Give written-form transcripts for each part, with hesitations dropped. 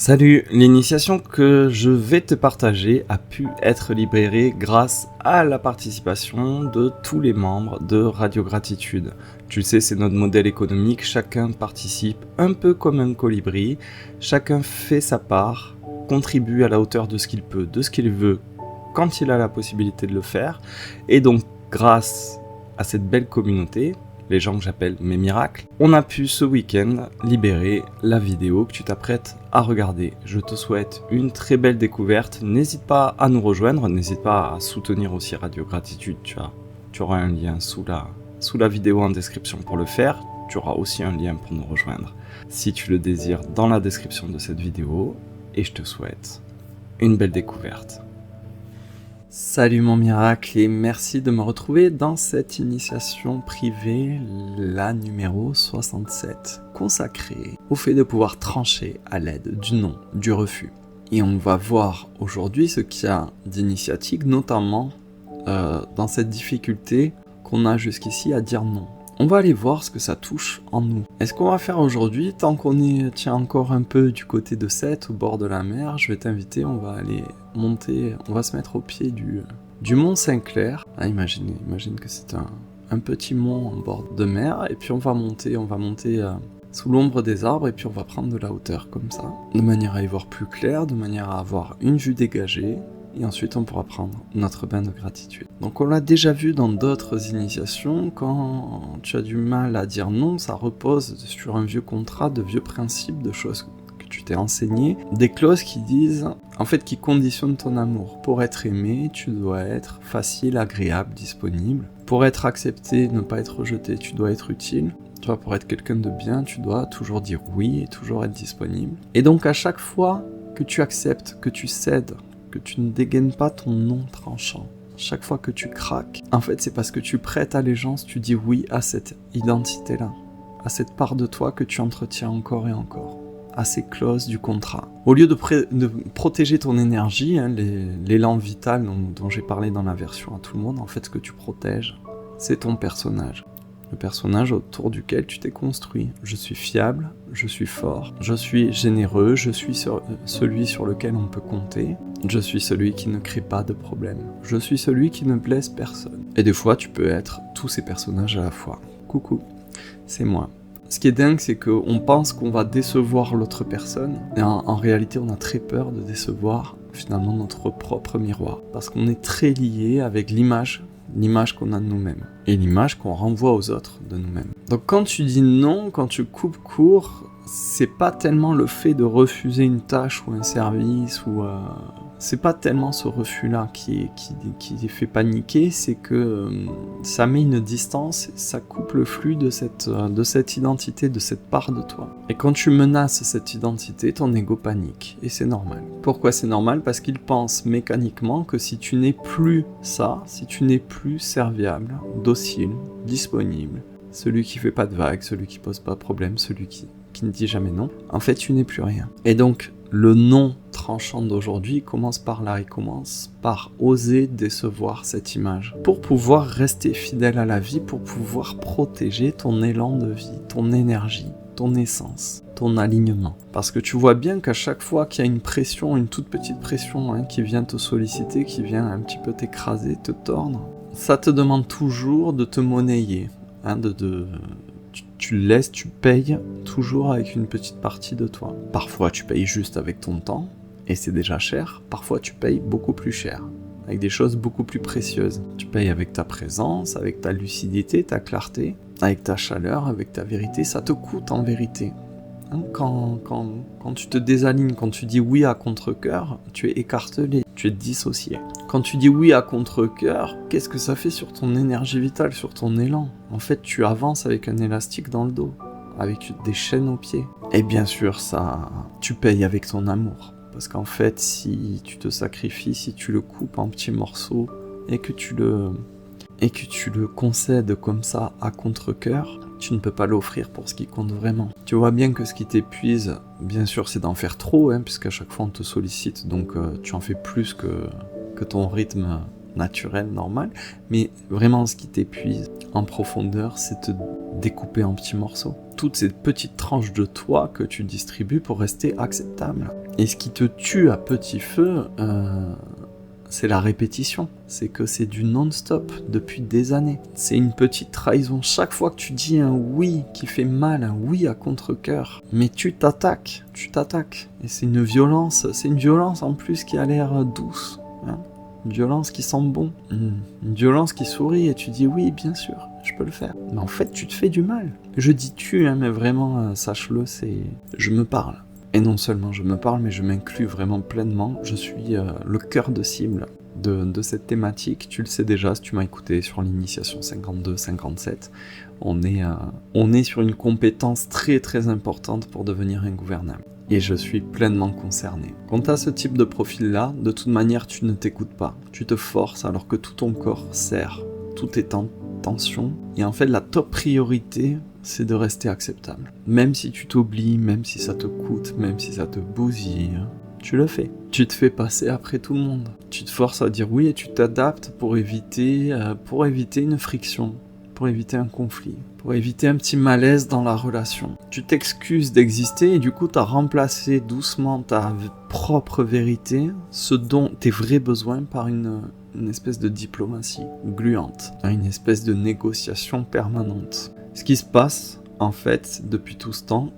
Salut, l'initiation que je vais te partager a pu être libérée grâce à la participation de tous les membres de Radio Gratitude. Tu le sais, c'est notre modèle économique, chacun participe un peu comme un colibri, chacun fait sa part, contribue à la hauteur de ce qu'il peut, de ce qu'il veut, quand il a la possibilité de le faire, et donc grâce à cette belle communauté, les gens que j'appelle mes miracles, on a pu ce week-end libérer la vidéo que tu t'apprêtes à regarder. Je te souhaite une très belle découverte. N'hésite pas à nous rejoindre, n'hésite pas à soutenir aussi Radio Gratitude. Tu auras un lien sous la vidéo en description pour le faire. Tu auras aussi un lien pour nous rejoindre si tu le désires dans la description de cette vidéo. Et je te souhaite une belle découverte. Salut mon miracle et merci de me retrouver dans cette initiation privée, la numéro 67, consacrée au fait de pouvoir trancher à l'aide du non, du refus. Et on va voir aujourd'hui ce qu'il y a d'initiatique, notamment dans cette difficulté qu'on a jusqu'ici à dire non. On va aller voir ce que ça touche en nous. Et ce qu'on va faire aujourd'hui, tant qu'on est encore un peu du côté de Sète, au bord de la mer, je vais t'inviter, on va aller monter, on va se mettre au pied du mont Saint-Clair. Ah, imagine que c'est un petit mont en bord de mer, et puis on va monter sous l'ombre des arbres, et puis on va prendre de la hauteur comme ça, de manière à y voir plus clair, de manière à avoir une vue dégagée, et ensuite on pourra prendre notre bain de gratitude. Donc on l'a déjà vu dans d'autres initiations, quand tu as du mal à dire non, ça repose sur un vieux contrat, de vieux principes, de choses que tu t'es enseigné, des clauses qui disent, qui conditionnent ton amour. Pour être aimé, tu dois être facile, agréable, disponible. Pour être accepté, ne pas être rejeté, tu dois être utile. Tu vois, pour être quelqu'un de bien, tu dois toujours dire oui et toujours être disponible. Et donc à chaque fois que tu acceptes, que tu cèdes, que tu ne dégaines pas ton non tranchant, chaque fois que tu craques, en fait c'est parce que tu prêtes allégeance, tu dis oui à cette identité-là, à cette part de toi que tu entretiens encore et encore, à ces clauses du contrat. Au lieu de protéger ton énergie, l'élan vital dont j'ai parlé dans la version à tout le monde, en fait ce que tu protèges, c'est ton personnage. Le personnage autour duquel tu t'es construit. Je suis fiable, je suis fort, je suis généreux, je suis celui sur lequel on peut compter, je suis celui qui ne crée pas de problème, je suis celui qui ne blesse personne. Et des fois, tu peux être tous ces personnages à la fois. Coucou, c'est moi. Ce qui est dingue, c'est qu'on pense qu'on va décevoir l'autre personne, et en réalité, on a très peur de décevoir finalement notre propre miroir, parce qu'on est très lié avec l'image qu'on a de nous-mêmes, et l'image qu'on renvoie aux autres de nous-mêmes. Donc quand tu dis non, quand tu coupes court, c'est pas tellement le fait de refuser une tâche ou un service, c'est pas tellement ce refus-là qui fait paniquer, c'est que ça met une distance, ça coupe le flux de cette identité, de cette part de toi. Et quand tu menaces cette identité, ton ego panique, et c'est normal. Pourquoi c'est normal ? Parce qu'il pense mécaniquement que si tu n'es plus ça, si tu n'es plus serviable, docile, disponible, celui qui fait pas de vagues, celui qui pose pas de problème, celui qui ne dit jamais non, en fait tu n'es plus rien. Et donc, le non tranchant d'aujourd'hui commence par là, il commence par oser décevoir cette image, pour pouvoir rester fidèle à la vie, pour pouvoir protéger ton élan de vie, ton énergie, ton essence, ton alignement. Parce que tu vois bien qu'à chaque fois qu'il y a une pression, une toute petite pression qui vient te solliciter, qui vient un petit peu t'écraser, te tordre, ça te demande toujours de te monnayer, tu laisses, tu payes toujours avec une petite partie de toi. Parfois tu payes juste avec ton temps, et c'est déjà cher. Parfois tu payes beaucoup plus cher, avec des choses beaucoup plus précieuses. Tu payes avec ta présence, avec ta lucidité, ta clarté, avec ta chaleur, avec ta vérité. Ça te coûte en vérité. Quand tu te désalignes, quand tu dis oui à contre-cœur, tu es écartelé, tu es dissocié. Quand tu dis oui à contre-cœur, qu'est-ce que ça fait sur ton énergie vitale, sur ton élan ? En fait, tu avances avec un élastique dans le dos, avec des chaînes aux pieds. Et bien sûr, ça, tu payes avec ton amour. Parce qu'en fait, si tu te sacrifies, si tu le coupes en petits morceaux, et que tu le concèdes comme ça à contre-cœur, tu ne peux pas l'offrir pour ce qui compte vraiment. Tu vois bien que ce qui t'épuise, bien sûr, c'est d'en faire trop, puisqu'à chaque fois on te sollicite, donc tu en fais plus que ton rythme naturel, normal, mais vraiment ce qui t'épuise en profondeur, c'est te découper en petits morceaux. Toutes ces petites tranches de toi que tu distribues pour rester acceptable. Et ce qui te tue à petit feu, c'est la répétition. C'est que c'est du non-stop depuis des années. C'est une petite trahison. Chaque fois que tu dis un oui qui fait mal, un oui à contre-cœur, mais tu t'attaques. Et c'est une violence en plus qui a l'air douce. Hein, une violence qui sent bon. Une violence qui sourit et tu dis oui, bien sûr, je peux le faire. Mais en fait, tu te fais du mal. Je dis tu, hein, mais vraiment, sache-le, je me parle. Et non seulement je me parle, mais je m'inclus vraiment pleinement. Je suis le cœur de cible de cette thématique. Tu le sais déjà si tu m'as écouté sur l'initiation 52-57. On est sur une compétence très très importante pour devenir ingouvernable. Et je suis pleinement concerné. Quand tu as ce type de profil-là, de toute manière, tu ne t'écoutes pas. Tu te forces alors que tout ton corps serre. Tout est en tension. Et en fait, la top priorité, c'est de rester acceptable. Même si tu t'oublies, même si ça te coûte, même si ça te bousille, tu le fais. Tu te fais passer après tout le monde. Tu te forces à dire oui et tu t'adaptes pour éviter une friction, pour éviter un conflit, pour éviter un petit malaise dans la relation. Tu t'excuses d'exister et du coup tu as remplacé doucement ta propre vérité, ce dont tes vrais besoins, par une espèce de diplomatie gluante, une espèce de négociation permanente. Ce qui se passe, en fait, depuis tout ce temps,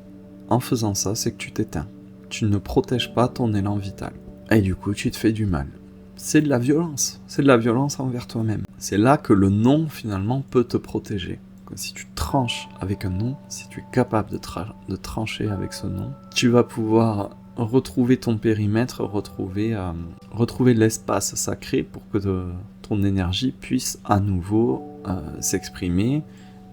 en faisant ça, c'est que tu t'éteins. Tu ne protèges pas ton élan vital. Et du coup, tu te fais du mal. C'est de la violence. C'est de la violence envers toi-même. C'est là que le non, finalement, peut te protéger. Si tu tranches avec un non, si tu es capable de trancher avec ce non, tu vas pouvoir retrouver ton périmètre, retrouver l'espace sacré pour que ton énergie puisse à nouveau s'exprimer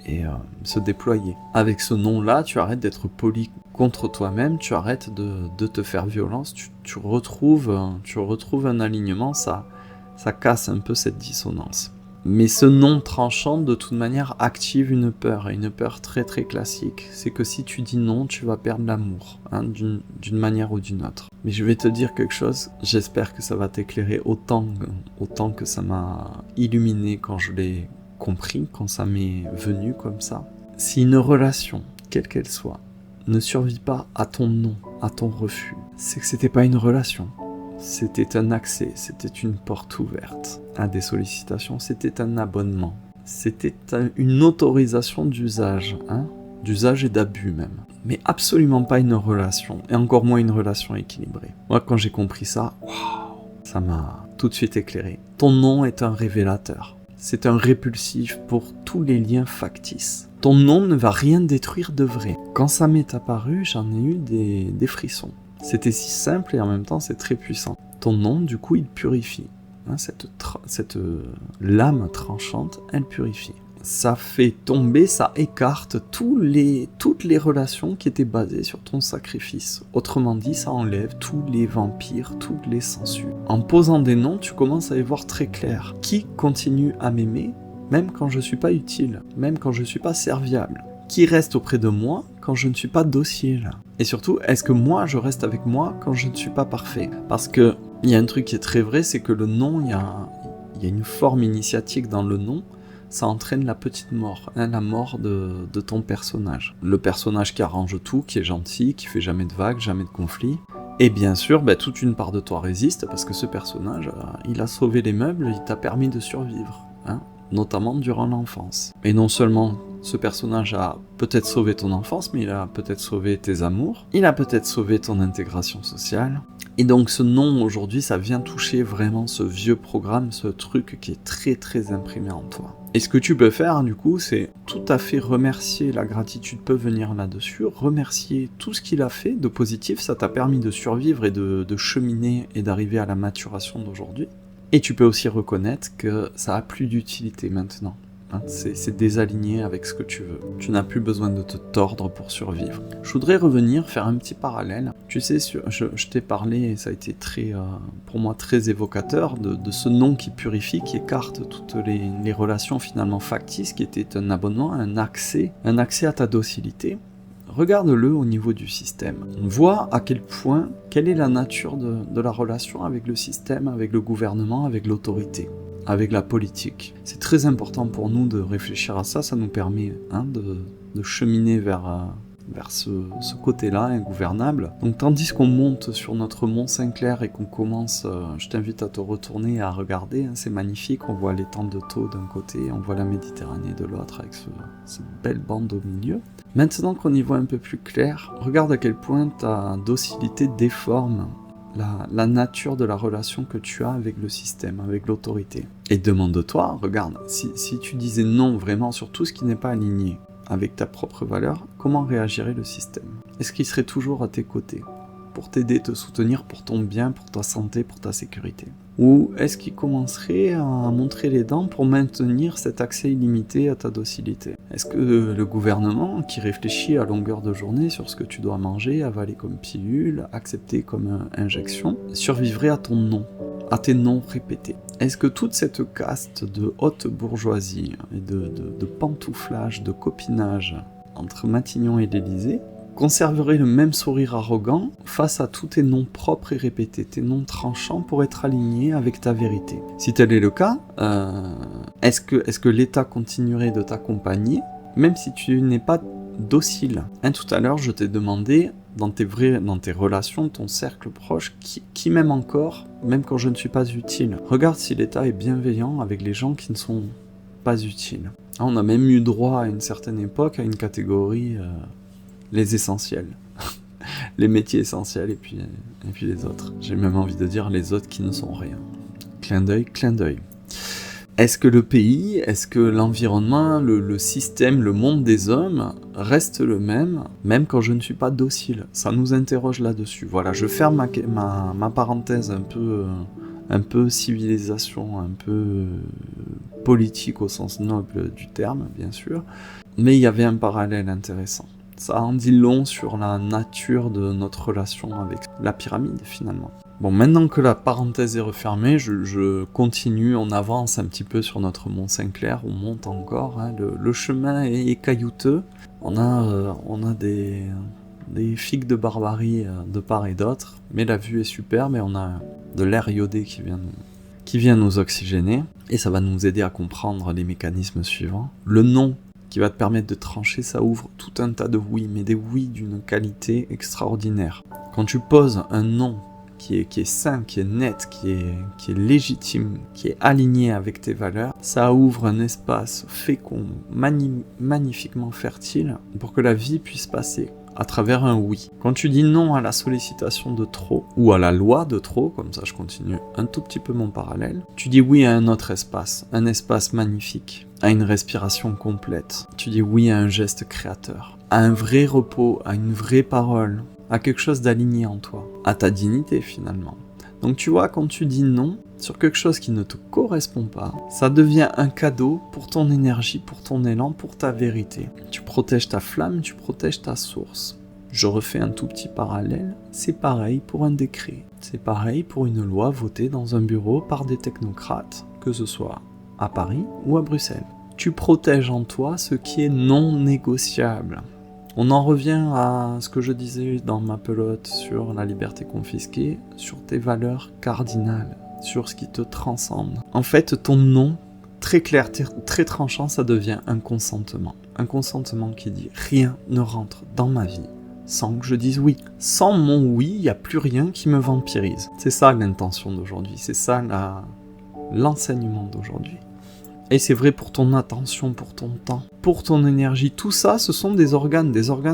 et se déployer. Avec ce non-là, tu arrêtes d'être poli contre toi-même, tu arrêtes de te faire violence, tu retrouves un alignement, ça casse un peu cette dissonance. Mais ce non tranchant, de toute manière, active une peur, et une peur très très classique. C'est que si tu dis non, tu vas perdre l'amour, hein, d'une manière ou d'une autre. Mais je vais te dire quelque chose, j'espère que ça va t'éclairer autant que ça m'a illuminé quand je l'ai compris, quand ça m'est venu comme ça. Si une relation, quelle qu'elle soit, ne survit pas à ton non, à ton refus, c'est que c'était pas une relation. C'était un accès, c'était une porte ouverte à des sollicitations, c'était un abonnement, c'était une autorisation d'usage, d'usage et d'abus même. Mais absolument pas une relation, et encore moins une relation équilibrée. Moi, quand j'ai compris ça, ça m'a tout de suite éclairé. Ton non est un révélateur. C'est un répulsif pour tous les liens factices. Ton non ne va rien détruire de vrai. Quand ça m'est apparu, j'en ai eu des frissons. C'était si simple et en même temps c'est très puissant. Ton non, du coup, il purifie. Cette lame tranchante, elle purifie. Ça fait tomber, ça écarte toutes les relations qui étaient basées sur ton sacrifice. Autrement dit, ça enlève tous les vampires, toutes les censures. En posant des noms, tu commences à y voir très clair. Qui continue à m'aimer, même quand je suis pas utile, même quand je suis pas serviable? Qui reste auprès de moi quand je ne suis pas docile? Et surtout, est-ce que moi, je reste avec moi quand je ne suis pas parfait? Parce que il y a un truc qui est très vrai, c'est que le non, il y a une forme initiatique dans le non, ça entraîne la petite mort, la mort de ton personnage. Le personnage qui arrange tout, qui est gentil, qui fait jamais de vagues, jamais de conflits. Et bien sûr, toute une part de toi résiste, parce que ce personnage, il a sauvé les meubles, il t'a permis de survivre, notamment durant l'enfance. Et non seulement ce personnage a peut-être sauvé ton enfance, mais il a peut-être sauvé tes amours, il a peut-être sauvé ton intégration sociale. Et donc ce non aujourd'hui, ça vient toucher vraiment ce vieux programme, ce truc qui est très très imprimé en toi. Et ce que tu peux faire du coup, c'est tout à fait remercier, la gratitude peut venir là-dessus, remercier tout ce qu'il a fait de positif, ça t'a permis de survivre et de cheminer et d'arriver à la maturation d'aujourd'hui. Et tu peux aussi reconnaître que ça a plus d'utilité maintenant. C'est désaligné avec ce que tu veux. Tu n'as plus besoin de te tordre pour survivre. Je voudrais revenir, faire un petit parallèle. Tu sais, je t'ai parlé, et ça a été pour moi très évocateur, de ce non qui purifie, qui écarte toutes les relations finalement factices, qui étaient un abonnement, un accès à ta docilité. Regarde-le au niveau du système. On voit à quel point, quelle est la nature de la relation avec le système, avec le gouvernement, avec l'autorité, avec la politique. C'est très important pour nous de réfléchir à ça, ça nous permet de cheminer vers vers ce côté-là, ingouvernable. Donc tandis qu'on monte sur notre mont Saint-Clair et qu'on commence, je t'invite à te retourner et à regarder, hein, c'est magnifique, on voit l'étang de Thau d'un côté, on voit la Méditerranée de l'autre avec cette belle bande au milieu. Maintenant qu'on y voit un peu plus clair, regarde à quel point ta docilité déforme la nature de la relation que tu as avec le système, avec l'autorité. Et demande-toi, regarde, si tu disais non vraiment sur tout ce qui n'est pas aligné avec ta propre valeur, comment réagirait le système? Est-ce qu'il serait toujours à tes côtés pour t'aider, te soutenir pour ton bien, pour ta santé, pour ta sécurité? Ou est-ce qu'il commencerait à montrer les dents pour maintenir cet accès illimité à ta docilité? Est-ce que le gouvernement, qui réfléchit à longueur de journée sur ce que tu dois manger, avaler comme pilule, accepter comme injection, survivrait à ton non, à tes noms répétés? Est-ce que toute cette caste de haute bourgeoisie et de pantouflage, de copinage entre Matignon et l'Élysée conserverait le même sourire arrogant face à tous tes noms propres et répétés, tes noms tranchants pour être alignés avec ta vérité? Si tel est le cas, est-ce que l'État continuerait de t'accompagner, même si tu n'es pas docile? Tout à l'heure, je t'ai demandé, dans tes relations, ton cercle proche, qui m'aime encore, même quand je ne suis pas utile. Regarde si l'État est bienveillant avec les gens qui ne sont pas utiles. On a même eu droit à une certaine époque à une catégorie... les essentiels, les métiers essentiels et puis les autres. J'ai même envie de dire les autres qui ne sont rien. Clin d'œil, clin d'œil. Est-ce que le pays, est-ce que l'environnement, le système, le monde des hommes reste le même quand je ne suis pas docile? Ça nous interroge là-dessus. Voilà, je ferme ma parenthèse un peu civilisation, un peu politique au sens noble du terme, bien sûr. Mais il y avait un parallèle intéressant. Ça en dit long sur la nature de notre relation avec la pyramide, finalement. Bon, maintenant que la parenthèse est refermée, je continue, on avance un petit peu sur notre mont Saint-Clair, on monte encore, hein, le chemin est caillouteux, on a des figues de barbarie de part et d'autre, mais la vue est superbe et on a de l'air iodé qui vient nous oxygéner, et ça va nous aider à comprendre les mécanismes suivants. Le non qui va te permettre de trancher, ça ouvre tout un tas de oui, mais des oui d'une qualité extraordinaire. Quand tu poses un non qui est sain, qui est net, qui est légitime, qui est aligné avec tes valeurs, ça ouvre un espace fécond, magnifiquement fertile pour que la vie puisse passer à travers un oui. Quand tu dis non à la sollicitation de trop, ou à la loi de trop, comme ça je continue un tout petit peu mon parallèle, tu dis oui à un autre espace, un espace magnifique, à une respiration complète. Tu dis oui à un geste créateur, à un vrai repos, à une vraie parole, à quelque chose d'aligné en toi, à ta dignité finalement. Donc tu vois, quand tu dis non sur quelque chose qui ne te correspond pas, ça devient un cadeau pour ton énergie, pour ton élan, pour ta vérité. Tu protèges ta flamme, tu protèges ta source. Je refais un tout petit parallèle, c'est pareil pour un décret. C'est pareil pour une loi votée dans un bureau par des technocrates, que ce soit à Paris ou à Bruxelles. Tu protèges en toi ce qui est non négociable. On en revient à ce que je disais dans ma pelote sur la liberté confisquée, sur tes valeurs cardinales, sur ce qui te transcende. En fait, ton non, très clair, très tranchant, ça devient un consentement. Un consentement qui dit « rien ne rentre dans ma vie sans que je dise oui ». Sans mon oui, il n'y a plus rien qui me vampirise. C'est ça l'intention d'aujourd'hui, c'est ça l'enseignement d'aujourd'hui. Et c'est vrai pour ton attention, pour ton temps, pour ton énergie. Tout ça, ce sont des organes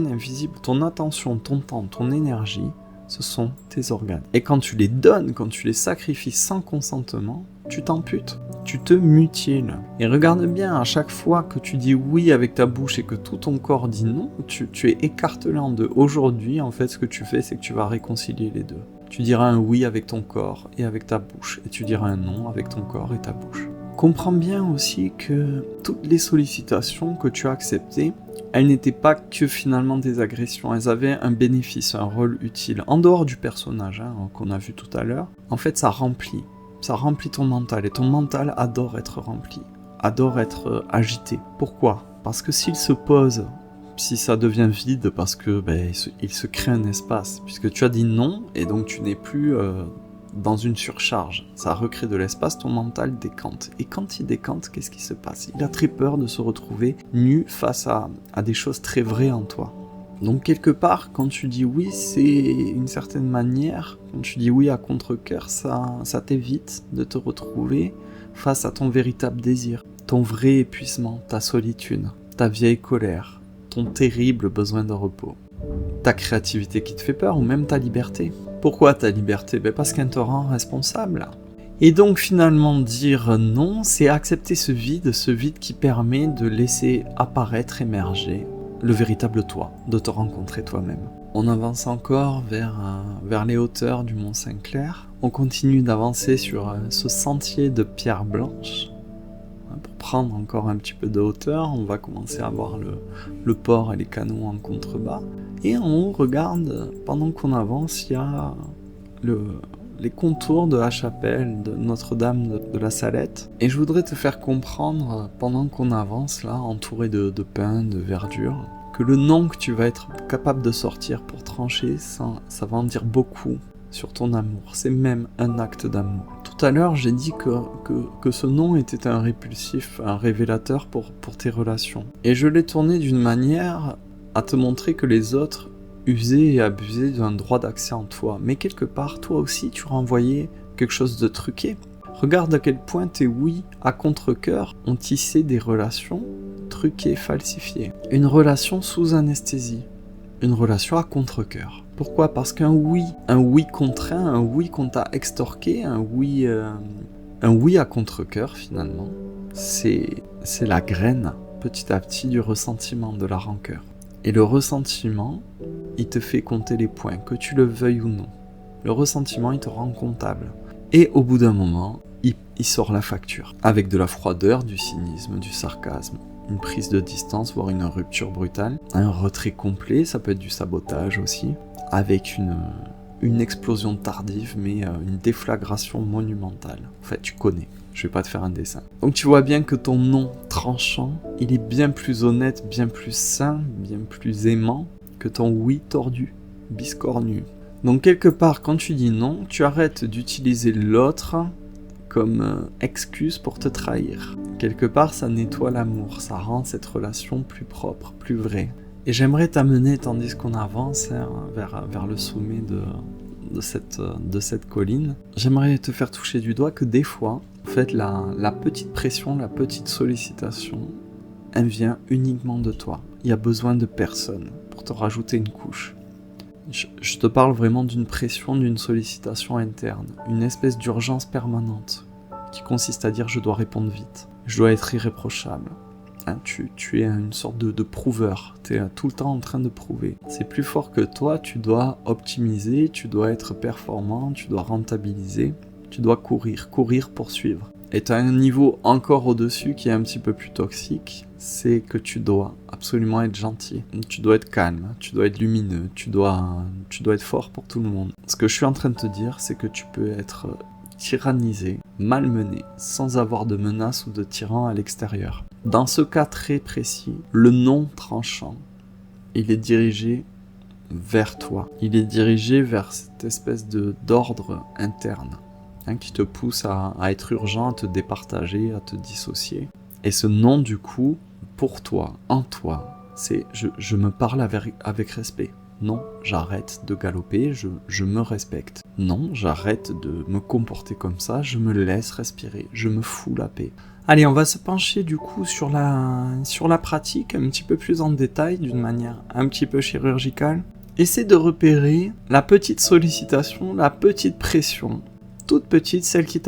invisibles. Ton attention, ton temps, ton énergie, ce sont tes organes. Et quand tu les donnes, quand tu les sacrifies sans consentement, tu t'amputes, tu te mutiles. Et regarde bien, à chaque fois que tu dis oui avec ta bouche et que tout ton corps dit non, tu es écartelé en deux. Aujourd'hui, en fait, ce que tu fais, c'est que tu vas réconcilier les deux. Tu diras un oui avec ton corps et avec ta bouche, et tu diras un non avec ton corps et ta bouche. Comprends bien aussi que toutes les sollicitations que tu as acceptées, elles n'étaient pas que finalement des agressions, elles avaient un bénéfice, un rôle utile. En dehors du personnage qu'on a vu tout à l'heure, en fait ça remplit ton mental, et ton mental adore être rempli, adore être agité. Pourquoi ? Parce que s'il se pose, si ça devient vide, parce que il se crée un espace, puisque tu as dit non, et donc tu n'es plus... dans une surcharge, ça recrée de l'espace, ton mental décante. Et quand il décante, qu'est-ce qui se passe ? Il a très peur de se retrouver nu face à des choses très vraies en toi. Donc quelque part, quand tu dis oui, c'est une certaine manière, quand tu dis oui à contre-cœur, ça t'évite de te retrouver face à ton véritable désir, ton vrai épuisement, ta solitude, ta vieille colère, ton terrible besoin de repos, ta créativité qui te fait peur ou même ta liberté. Pourquoi ta liberté? Parce qu'elle te rend responsable. Et donc finalement dire non, c'est accepter ce vide qui permet de laisser apparaître, émerger le véritable toi, de te rencontrer toi-même. On avance encore vers les hauteurs du Mont Saint-Clair. On continue d'avancer sur ce sentier de pierre blanche. Pour prendre encore un petit peu de hauteur, on va commencer à voir le port et les canaux en contrebas. Et en haut, regarde, pendant qu'on avance, il y a les contours de la chapelle de Notre-Dame de la Salette. Et je voudrais te faire comprendre, pendant qu'on avance là, entouré de pins, de verdure, que le nom que tu vas être capable de sortir pour trancher, ça va en dire beaucoup sur ton amour. C'est même un acte d'amour. Tout à l'heure, j'ai dit que ce nom était un répulsif, un révélateur pour tes relations. Et je l'ai tourné d'une manière à te montrer que les autres usaient et abusaient d'un droit d'accès en toi. Mais quelque part, toi aussi, tu renvoyais quelque chose de truqué. Regarde à quel point tes oui à contre-cœur ont tissé des relations truquées, falsifiées. Une relation sous anesthésie. Une relation à contre-cœur. Pourquoi? Parce qu'un oui contraint, un oui qu'on t'a extorqué, un oui à contre-cœur finalement, c'est la graine petit à petit du ressentiment, de la rancœur. Et le ressentiment, il te fait compter les points, que tu le veuilles ou non. Le ressentiment, il te rend comptable. Et au bout d'un moment, il sort la facture. Avec de la froideur, du cynisme, du sarcasme, une prise de distance, voire une rupture brutale, un retrait complet, ça peut être du sabotage aussi, avec une explosion tardive, mais une déflagration monumentale. En fait, tu connais. Je vais pas te faire un dessin. Donc tu vois bien que ton non tranchant, il est bien plus honnête, bien plus sain, bien plus aimant que ton oui tordu, biscornu. Donc quelque part, quand tu dis non, tu arrêtes d'utiliser l'autre comme excuse pour te trahir. Quelque part, ça nettoie l'amour, ça rend cette relation plus propre, plus vraie. Et j'aimerais t'amener, tandis qu'on avance vers le sommet de cette colline, j'aimerais te faire toucher du doigt que des fois, en fait, la petite pression, la petite sollicitation, elle vient uniquement de toi. Il y a besoin de personne pour te rajouter une couche. Je te parle vraiment d'une pression, d'une sollicitation interne, une espèce d'urgence permanente qui consiste à dire je dois répondre vite, je dois être irréprochable. Hein, tu es une sorte de prouveur, tu es tout le temps en train de prouver. C'est plus fort que toi, tu dois optimiser, tu dois être performant, tu dois rentabiliser, tu dois courir, poursuivre. Et tu as un niveau encore au-dessus qui est un petit peu plus toxique, c'est que tu dois absolument être gentil, tu dois être calme, tu dois être lumineux, tu dois être fort pour tout le monde. Ce que je suis en train de te dire, c'est que tu peux être tyrannisé, malmené, sans avoir de menace ou de tyran à l'extérieur. Dans ce cas très précis, le non tranchant, il est dirigé vers toi. Il est dirigé vers cette espèce d'ordre interne, qui te pousse à être urgent, à te départager, à te dissocier. Et ce non, du coup, pour toi, en toi, c'est je me parle avec respect. Non, j'arrête de galoper, je me respecte. Non, j'arrête de me comporter comme ça, je me laisse respirer, je me fous la paix. Allez, on va se pencher du coup sur la pratique un petit peu plus en détail, d'une manière un petit peu chirurgicale. Essaie de repérer la petite sollicitation, la petite pression, toute petite, celle qui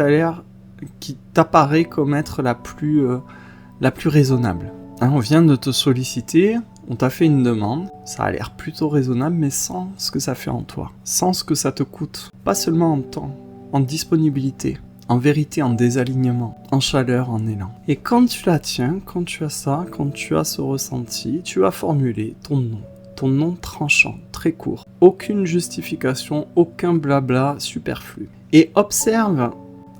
t'apparaît comme être la plus raisonnable. Hein, on vient de te solliciter, on t'a fait une demande, ça a l'air plutôt raisonnable, mais sans ce que ça fait en toi, sans ce que ça te coûte. Pas seulement en temps, en disponibilité, en vérité, en désalignement, en chaleur, en élan. Et quand tu la tiens, quand tu as ça, quand tu as ce ressenti, tu vas formuler ton nom tranchant, très court. Aucune justification, aucun blabla superflu. Et observe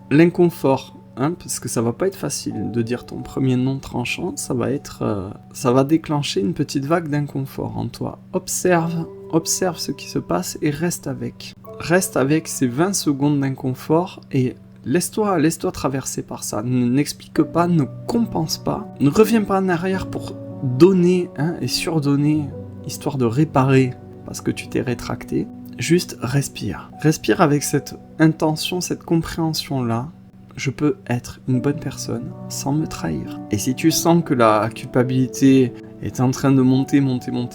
l'inconfort. Parce que ça va pas être facile de dire ton premier nom tranchant, ça va déclencher une petite vague d'inconfort en toi. Observe ce qui se passe et reste avec. Reste avec ces 20 secondes d'inconfort et laisse-toi traverser par ça. N'explique pas, ne compense pas, ne reviens pas en arrière pour donner et surdonner histoire de réparer parce que tu t'es rétracté, juste respire. Respire avec cette intention, cette compréhension-là. Je peux être une bonne personne sans me trahir. Et si tu sens que la culpabilité est en train de monter,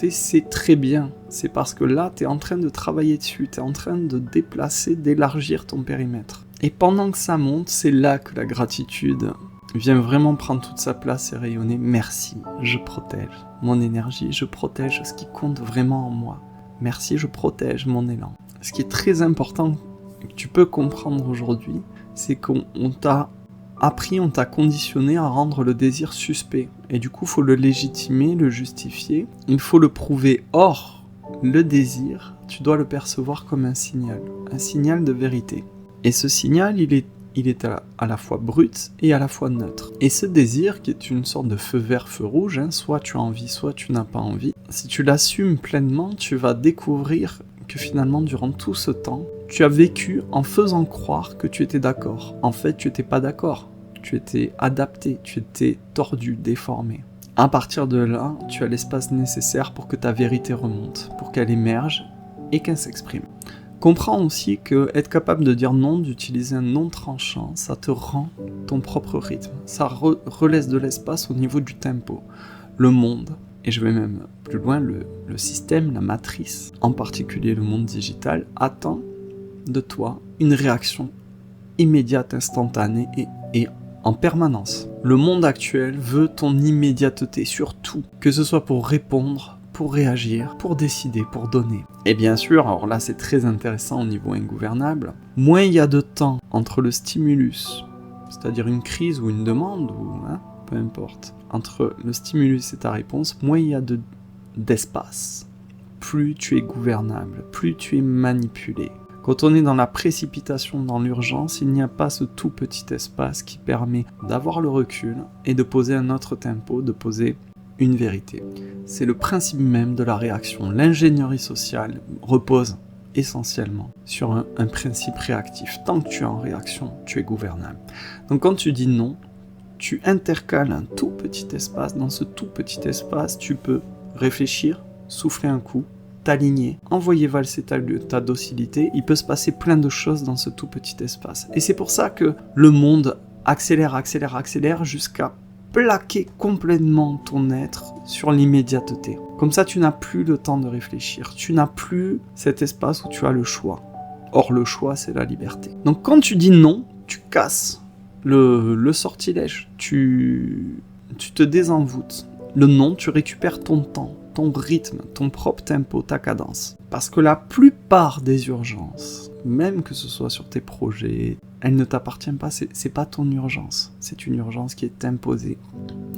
c'est très bien. C'est parce que là, tu es en train de travailler dessus, tu es en train de déplacer, d'élargir ton périmètre. Et pendant que ça monte, c'est là que la gratitude vient vraiment prendre toute sa place et rayonner. Merci, je protège mon énergie, je protège ce qui compte vraiment en moi. Merci, je protège mon élan. Ce qui est très important que tu peux comprendre aujourd'hui, c'est qu'on t'a appris, on t'a conditionné à rendre le désir suspect. Et du coup, il faut le légitimer, le justifier, il faut le prouver. Or, le désir, tu dois le percevoir comme un signal de vérité. Et ce signal, il est à la fois brut et à la fois neutre. Et ce désir, qui est une sorte de feu vert, feu rouge, soit tu as envie, soit tu n'as pas envie, si tu l'assumes pleinement, tu vas découvrir que finalement, durant tout ce temps, tu as vécu en faisant croire que tu étais d'accord. En fait, tu n'étais pas d'accord. Tu étais adapté, tu étais tordu, déformé. À partir de là, tu as l'espace nécessaire pour que ta vérité remonte, pour qu'elle émerge et qu'elle s'exprime. Comprends aussi que être capable de dire non, d'utiliser un non tranchant, ça te rend ton propre rythme. Ça relaisse de l'espace au niveau du tempo. Le monde, et je vais même plus loin, le système, la matrice, en particulier le monde digital, attend de toi une réaction immédiate, instantanée et en permanence. Le monde actuel veut ton immédiateté sur tout, que ce soit pour répondre, pour réagir, pour décider, pour donner. Et bien sûr, alors là c'est très intéressant au niveau ingouvernable, moins il y a de temps entre le stimulus, c'est-à-dire une crise ou une demande, ou peu importe, entre le stimulus et ta réponse, moins il y a d'espace. Plus tu es gouvernable, plus tu es manipulé. Quand on est dans la précipitation, dans l'urgence, il n'y a pas ce tout petit espace qui permet d'avoir le recul et de poser un autre tempo, de poser une vérité. C'est le principe même de la réaction. L'ingénierie sociale repose essentiellement sur un principe réactif. Tant que tu es en réaction, tu es gouvernable. Donc quand tu dis non, tu intercales un tout petit espace. Dans ce tout petit espace, tu peux réfléchir, souffler un coup, t'aligner, envoyer valser ta docilité. Il peut se passer plein de choses dans ce tout petit espace. Et c'est pour ça que le monde accélère jusqu'à plaquer complètement ton être sur l'immédiateté. Comme ça, tu n'as plus le temps de réfléchir. Tu n'as plus cet espace où tu as le choix. Or, le choix, c'est la liberté. Donc, quand tu dis non, tu casses le sortilège. Tu te désenvoûtes. Le non, tu récupères ton temps, ton rythme, ton propre tempo, ta cadence. Parce que la plupart des urgences, même que ce soit sur tes projets, elles ne t'appartiennent pas, c'est pas ton urgence. C'est une urgence qui est imposée.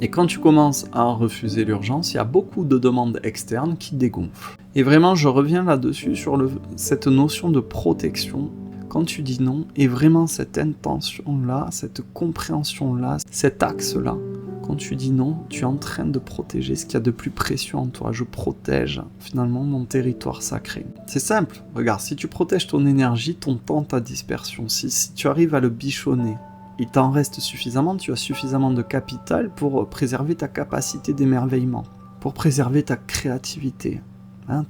Et quand tu commences à refuser l'urgence, il y a beaucoup de demandes externes qui dégonflent. Et vraiment, je reviens là-dessus sur cette notion de protection. Quand tu dis non, et vraiment cette intention-là, cette compréhension-là, cet axe-là, quand tu dis non, tu es en train de protéger ce qu'il y a de plus précieux en toi. Je protège finalement mon territoire sacré. C'est simple, regarde, si tu protèges ton énergie, ton temps, ta dispersion, si tu arrives à le bichonner, il t'en reste suffisamment, tu as suffisamment de capital pour préserver ta capacité d'émerveillement, pour préserver ta créativité,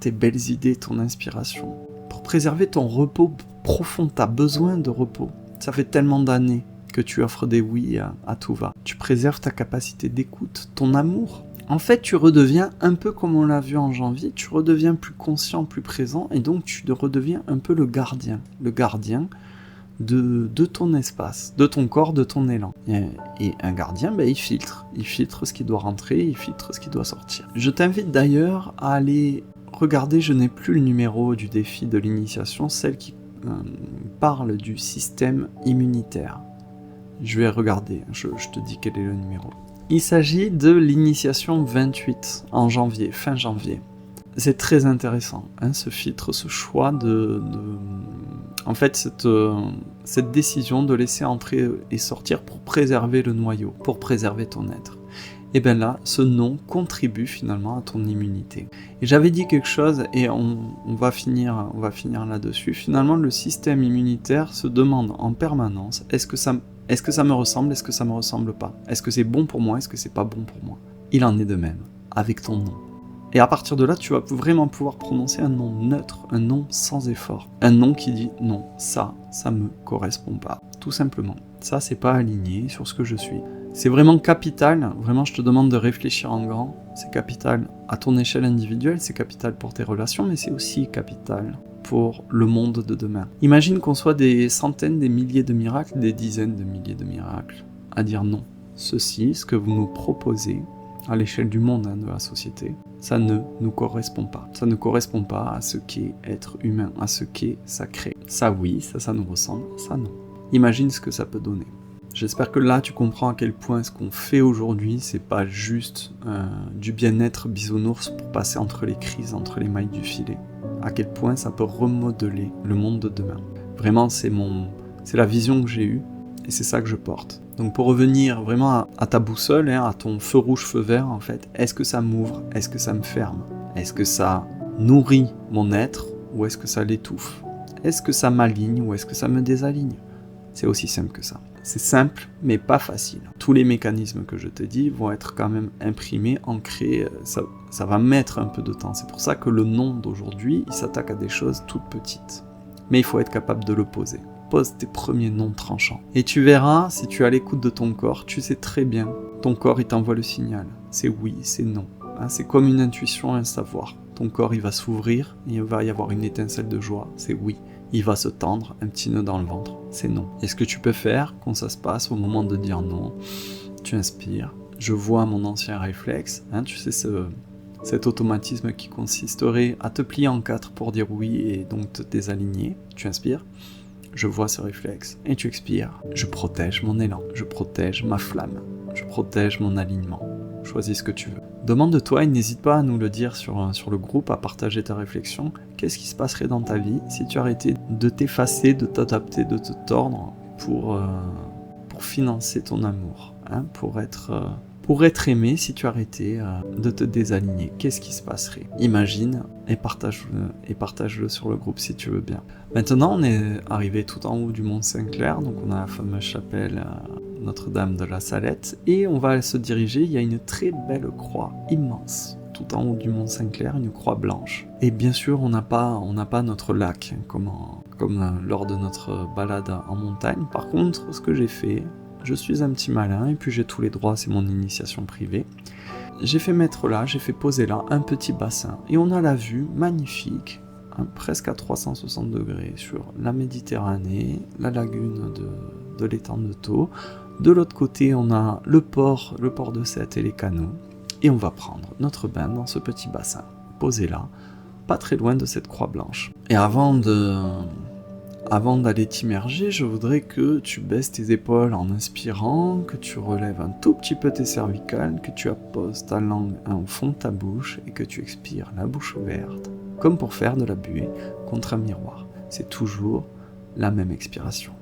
tes belles idées, ton inspiration, pour préserver ton repos profond. Tu as besoin de repos. Ça fait tellement d'années que tu offres des oui à tout va. Tu préserves ta capacité d'écoute, ton amour. En fait, tu redeviens un peu comme on l'a vu en janvier, tu redeviens plus conscient, plus présent, et donc tu redeviens un peu le gardien de ton espace, de ton corps, de ton élan. Et un gardien, il filtre ce qui doit rentrer, il filtre ce qui doit sortir. Je t'invite d'ailleurs à aller regarder, je n'ai plus le numéro du défi de l'initiation, celle qui parle du système immunitaire. Je vais regarder, je te dis quel est le numéro. Il s'agit de l'initiation 28 en janvier, fin janvier. C'est très intéressant, ce filtre, ce choix en fait, cette décision de laisser entrer et sortir pour préserver le noyau, pour préserver ton être. Et bien là, ce non contribue finalement à ton immunité. Et j'avais dit quelque chose, et on va finir là-dessus. Finalement, le système immunitaire se demande en permanence, est-ce que ça me ressemble, est-ce que ça me ressemble pas? Est-ce que c'est bon pour moi, est-ce que c'est pas bon pour moi? Il en est de même avec ton non. Et à partir de là, tu vas vraiment pouvoir prononcer un nom neutre, un nom sans effort. Un nom qui dit non, ça me correspond pas. Tout simplement. Ça, c'est pas aligné sur ce que je suis. C'est vraiment capital, vraiment je te demande de réfléchir en grand. C'est capital à ton échelle individuelle, c'est capital pour tes relations, mais c'est aussi capital pour le monde de demain. Imagine qu'on soit des centaines, des milliers de miracles, des dizaines de milliers de miracles, à dire non. Ceci, ce que vous nous proposez, à l'échelle du monde, de la société, ça ne nous correspond pas. Ça ne correspond pas à ce qu'est être humain, à ce qu'est sacré. Ça oui, ça nous ressemble, ça non. Imagine ce que ça peut donner. J'espère que là tu comprends à quel point ce qu'on fait aujourd'hui, c'est pas juste du bien-être bisounours pour passer entre les crises, entre les mailles du filet. À quel point ça peut remodeler le monde de demain. Vraiment, c'est la vision que j'ai eue et c'est ça que je porte. Donc pour revenir vraiment à ta boussole, à ton feu rouge, feu vert en fait, est-ce que ça m'ouvre? Est-ce que ça me ferme? Est-ce que ça nourrit mon être ou est-ce que ça l'étouffe? Est-ce que ça m'aligne ou est-ce que ça me désaligne? C'est aussi simple que ça. C'est simple, mais pas facile. Tous les mécanismes que je t'ai dit vont être quand même imprimés, ancrés, ça va mettre un peu de temps. C'est pour ça que le nom d'aujourd'hui, il s'attaque à des choses toutes petites. Mais il faut être capable de le poser. Pose tes premiers noms tranchants. Et tu verras, si tu es à l'écoute de ton corps, tu sais très bien, ton corps il t'envoie le signal. C'est oui, c'est non. C'est comme une intuition, un savoir. Ton corps il va s'ouvrir, il va y avoir une étincelle de joie, c'est oui. Il va se tendre, un petit nœud dans le ventre, c'est non. Et ce que tu peux faire, quand ça se passe, au moment de dire non, tu inspires. Je vois mon ancien réflexe, tu sais cet automatisme qui consisterait à te plier en quatre pour dire oui et donc te désaligner. Tu inspires, je vois ce réflexe, et tu expires. Je protège mon élan, je protège ma flamme, je protège mon alignement. Choisis ce que tu veux. Demande-toi et n'hésite pas à nous le dire sur le groupe, à partager ta réflexion. Qu'est-ce qui se passerait dans ta vie si tu arrêtais de t'effacer, de t'adapter, de te tordre pour financer ton amour, pour être aimé, si tu arrêtais de te désaligner? Qu'est-ce qui se passerait? Imagine et partage-le sur le groupe si tu veux bien. Maintenant, on est arrivé tout en haut du Mont Saint-Clair, donc on a la fameuse chapelle Notre-Dame de la Salette, et on va se diriger. Il y a une très belle croix immense tout en haut du Mont Saint-Clair, une croix blanche. Et bien sûr, on n'a pas notre lac comme lors de notre balade en montagne. Par contre, ce que j'ai fait, je suis un petit malin et puis j'ai tous les droits, c'est mon initiation privée. J'ai fait poser là un petit bassin et on a la vue magnifique, presque à 360 degrés sur la Méditerranée, la lagune de l'étang de Thau. De l'autre côté, on a le port de Sète et les canaux. Et on va prendre notre bain dans ce petit bassin, posé là, pas très loin de cette croix blanche. Et avant d'aller t'immerger, je voudrais que tu baisses tes épaules en inspirant, que tu relèves un tout petit peu tes cervicales, que tu apposes ta langue au fond de ta bouche et que tu expires la bouche ouverte, comme pour faire de la buée contre un miroir. C'est toujours la même expiration.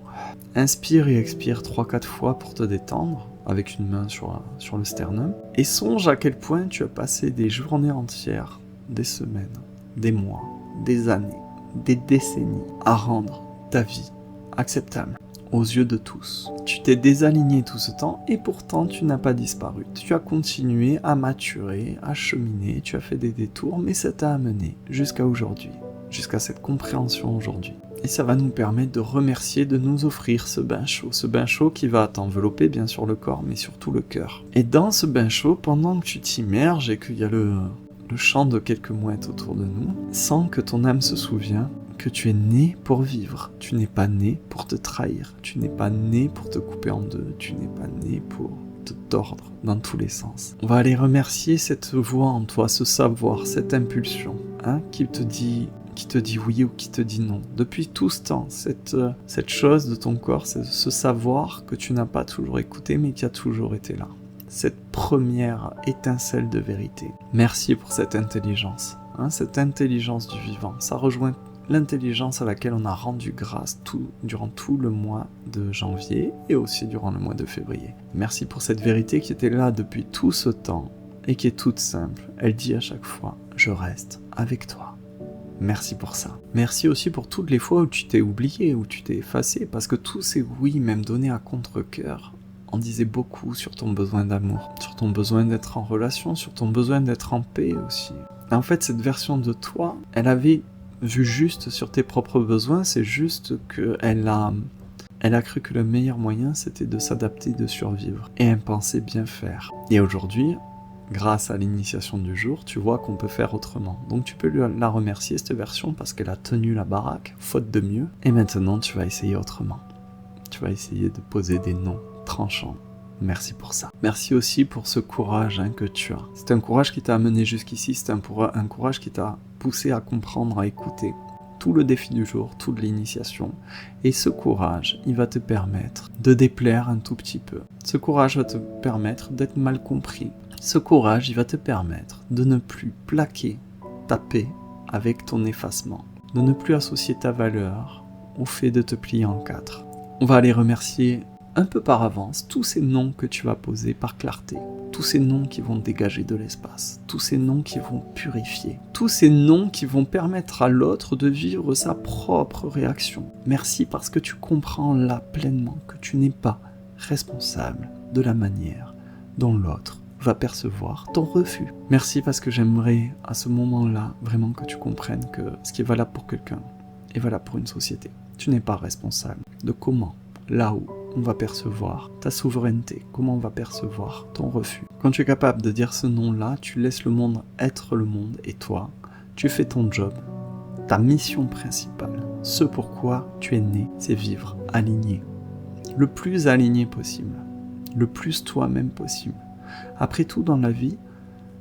Inspire et expire 3-4 fois pour te détendre, avec une main sur le sternum, et songe à quel point tu as passé des journées entières, des semaines, des mois, des années, des décennies à rendre ta vie acceptable aux yeux de tous. Tu t'es désaligné tout ce temps et pourtant tu n'as pas disparu. Tu as continué à maturer, à cheminer, tu as fait des détours, mais ça t'a amené jusqu'à aujourd'hui, jusqu'à cette compréhension aujourd'hui. Et ça va nous permettre de remercier, de nous offrir ce bain chaud qui va t'envelopper bien sûr le corps, mais surtout le cœur. Et dans ce bain chaud, pendant que tu t'immerges et qu'il y a le chant de quelques mouettes autour de nous, sans que ton âme se souvienne que tu es né pour vivre. Tu n'es pas né pour te trahir, tu n'es pas né pour te couper en deux, tu n'es pas né pour te tordre dans tous les sens. On va aller remercier cette voix en toi, ce savoir, cette impulsion, qui te dit oui ou qui te dit non. Depuis tout ce temps, cette chose de ton corps, c'est ce savoir que tu n'as pas toujours écouté, mais qui a toujours été là. Cette première étincelle de vérité. Merci pour cette intelligence du vivant. Ça rejoint l'intelligence à laquelle on a rendu grâce durant tout le mois de janvier et aussi durant le mois de février. Merci pour cette vérité qui était là depuis tout ce temps et qui est toute simple. Elle dit à chaque fois, je reste avec toi. Merci pour ça. Merci aussi pour toutes les fois où tu t'es oublié, où tu t'es effacé, parce que tous ces oui, même donnés à contre-cœur, en disait beaucoup sur ton besoin d'amour, sur ton besoin d'être en relation, sur ton besoin d'être en paix aussi. Et en fait, cette version de toi, elle avait vu juste sur tes propres besoins, c'est juste qu'elle a cru que le meilleur moyen, c'était de s'adapter, de survivre. Et elle pensait bien faire. Et aujourd'hui, grâce à l'initiation du jour, tu vois qu'on peut faire autrement. Donc tu peux la remercier, cette version, parce qu'elle a tenu la baraque, faute de mieux. Et maintenant, tu vas essayer autrement. Tu vas essayer de poser des noms tranchants. Merci pour ça. Merci aussi pour ce courage que tu as. C'est un courage qui t'a amené jusqu'ici, c'est un courage qui t'a poussé à comprendre, à écouter tout le défi du jour, toute l'initiation. Et ce courage, il va te permettre de déplaire un tout petit peu. Ce courage va te permettre d'être mal compris. Ce courage, il va te permettre de ne plus plaquer ta paix avec ton effacement, de ne plus associer ta valeur au fait de te plier en quatre. On va aller remercier un peu par avance tous ces noms que tu vas poser par clarté, tous ces noms qui vont dégager de l'espace, tous ces noms qui vont purifier, tous ces noms qui vont permettre à l'autre de vivre sa propre réaction. Merci parce que tu comprends là pleinement que tu n'es pas responsable de la manière dont l'autre va percevoir ton refus. Merci parce que j'aimerais à ce moment-là vraiment que tu comprennes que ce qui est valable pour quelqu'un est valable pour une société. Tu n'es pas responsable de comment, là où on va percevoir ta souveraineté, comment on va percevoir ton refus. Quand tu es capable de dire ce nom-là, tu laisses le monde être le monde et toi, tu fais ton job, ta mission principale. Ce pourquoi tu es né, c'est vivre aligné. Le plus aligné possible, le plus toi-même possible. Après tout, dans la vie,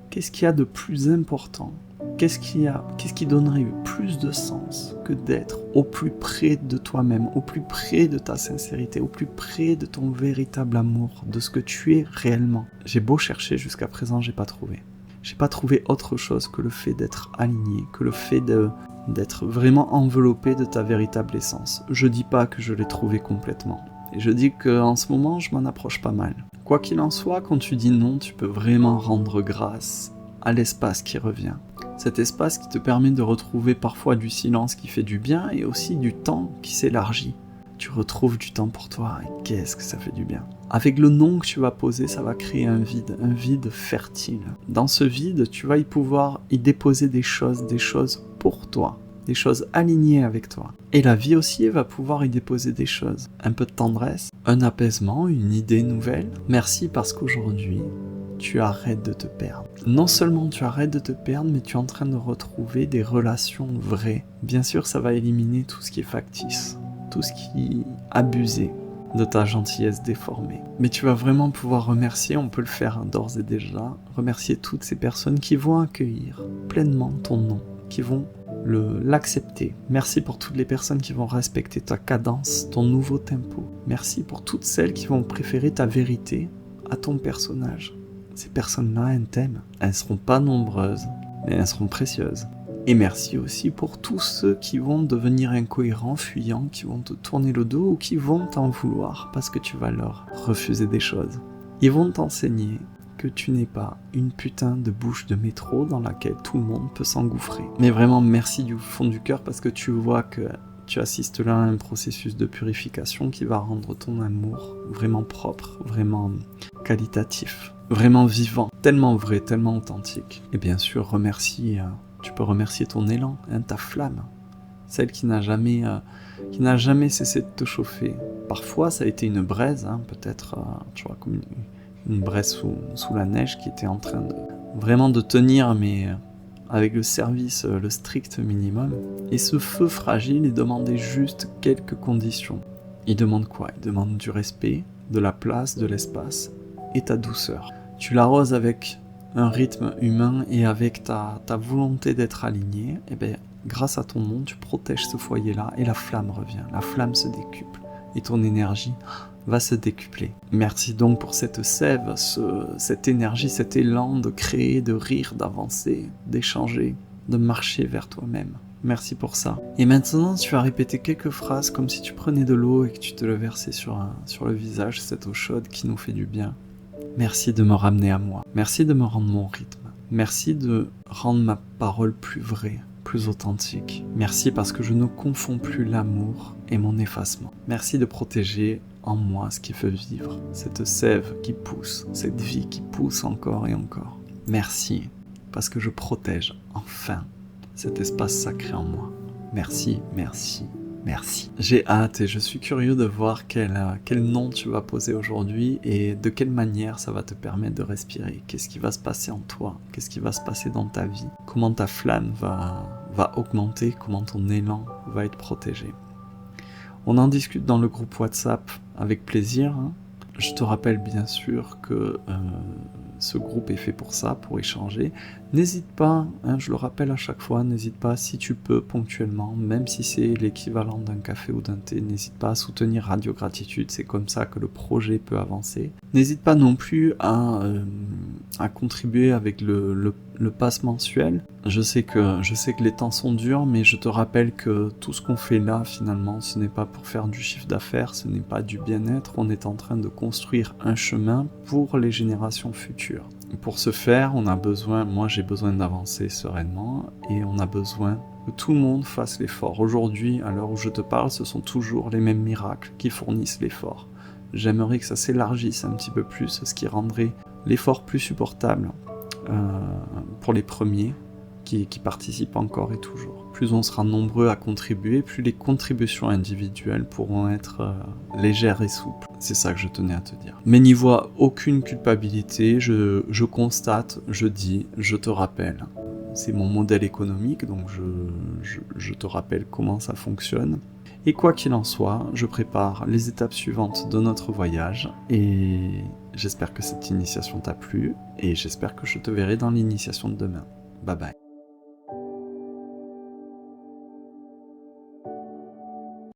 qu'est-ce qu'il y a de plus important ? Qu'est-ce qui donnerait plus de sens que d'être au plus près de toi-même, au plus près de ta sincérité, au plus près de ton véritable amour, de ce que tu es réellement ? J'ai beau chercher jusqu'à présent, j'ai pas trouvé. J'ai pas trouvé autre chose que le fait d'être aligné, que le fait d'être vraiment enveloppé de ta véritable essence. Je dis pas que je l'ai trouvé complètement. Et je dis qu'en ce moment, je m'en approche pas mal. Quoi qu'il en soit, quand tu dis non, tu peux vraiment rendre grâce à l'espace qui revient. Cet espace qui te permet de retrouver parfois du silence qui fait du bien et aussi du temps qui s'élargit. Tu retrouves du temps pour toi et qu'est-ce que ça fait du bien. Avec le nom que tu vas poser, ça va créer un vide fertile. Dans ce vide, tu vas y déposer des choses pour toi, des choses alignées avec toi. Et la vie aussi va pouvoir y déposer des choses. Un peu de tendresse, un apaisement, une idée nouvelle. Merci parce qu'aujourd'hui, tu arrêtes de te perdre. Non seulement tu arrêtes de te perdre, mais tu es en train de retrouver des relations vraies. Bien sûr, ça va éliminer tout ce qui est factice, tout ce qui est abusé de ta gentillesse déformée. Mais tu vas vraiment pouvoir remercier, on peut le faire d'ores et déjà, remercier toutes ces personnes qui vont accueillir pleinement ton nom, qui vont l'accepter. Merci pour toutes les personnes qui vont respecter ta cadence, ton nouveau tempo. Merci pour toutes celles qui vont préférer ta vérité à ton personnage. Ces personnes-là, elles t'aiment. Elles ne seront pas nombreuses, mais elles seront précieuses. Et merci aussi pour tous ceux qui vont devenir incohérents, fuyants, qui vont te tourner le dos ou qui vont t'en vouloir parce que tu vas leur refuser des choses. Ils vont t'enseigner que tu n'es pas une putain de bouche de métro dans laquelle tout le monde peut s'engouffrer. Mais vraiment, merci du fond du cœur parce que tu vois que tu assistes là à un processus de purification qui va rendre ton amour vraiment propre, vraiment qualitatif, vraiment vivant, tellement vrai, tellement authentique. Et bien sûr, tu peux remercier ton élan, ta flamme, celle qui n'a jamais cessé de te chauffer. Parfois, ça a été une braise, peut-être, tu vois, comme une braise sous la neige qui était en train de tenir, mais avec le service, le strict minimum. Et ce feu fragile, il demandait juste quelques conditions. Il demande quoi ? Il demande du respect, de la place, de l'espace et ta douceur. Tu l'arroses avec un rythme humain et avec ta volonté d'être aligné, et bien, grâce à ton nom, tu protèges ce foyer-là et la flamme revient. La flamme se décuple et ton énergie va se décupler. Merci donc pour cette sève, cette énergie, cet élan de créer, de rire, d'avancer, d'échanger, de marcher vers toi-même. Merci pour ça. Et maintenant, tu vas répéter quelques phrases comme si tu prenais de l'eau et que tu te le versais sur le visage, cette eau chaude qui nous fait du bien. Merci de me ramener à moi. Merci de me rendre mon rythme. Merci de rendre ma parole plus vraie, plus authentique. Merci parce que je ne confonds plus l'amour et mon effacement. Merci de protéger en moi ce qui veut vivre, cette sève qui pousse, cette vie qui pousse encore et encore. Merci parce que je protège enfin cet espace sacré en moi. Merci, merci, merci. J'ai hâte et je suis curieux de voir quel nom tu vas poser aujourd'hui et de quelle manière ça va te permettre de respirer. Qu'est-ce qui va se passer en toi? Qu'est-ce qui va se passer dans ta vie? Comment ta flamme va augmenter? Comment ton élan va être protégé? On en discute dans le groupe WhatsApp avec plaisir. Je te rappelle bien sûr que ce groupe est fait pour ça, pour échanger. N'hésite pas, je le rappelle à chaque fois, n'hésite pas si tu peux ponctuellement, même si c'est l'équivalent d'un café ou d'un thé, n'hésite pas à soutenir Radio Gratitude, c'est comme ça que le projet peut avancer. N'hésite pas non plus à contribuer avec le pass mensuel. Je sais que les temps sont durs, mais je te rappelle que tout ce qu'on fait là, finalement, ce n'est pas pour faire du chiffre d'affaires, ce n'est pas du bien-être, on est en train de construire un chemin pour les générations futures. Pour ce faire, moi j'ai besoin d'avancer sereinement et on a besoin que tout le monde fasse l'effort. Aujourd'hui, à l'heure où je te parle, ce sont toujours les mêmes miracles qui fournissent l'effort. J'aimerais que ça s'élargisse un petit peu plus, ce qui rendrait l'effort plus supportable pour les premiers qui participent encore et toujours. Plus on sera nombreux à contribuer, plus les contributions individuelles pourront être légères et souples. C'est ça que je tenais à te dire. Mais n'y vois aucune culpabilité, je constate, je dis, je te rappelle. C'est mon modèle économique, donc je te rappelle comment ça fonctionne. Et quoi qu'il en soit, je prépare les étapes suivantes de notre voyage et j'espère que cette initiation t'a plu et j'espère que je te verrai dans l'initiation de demain. Bye bye.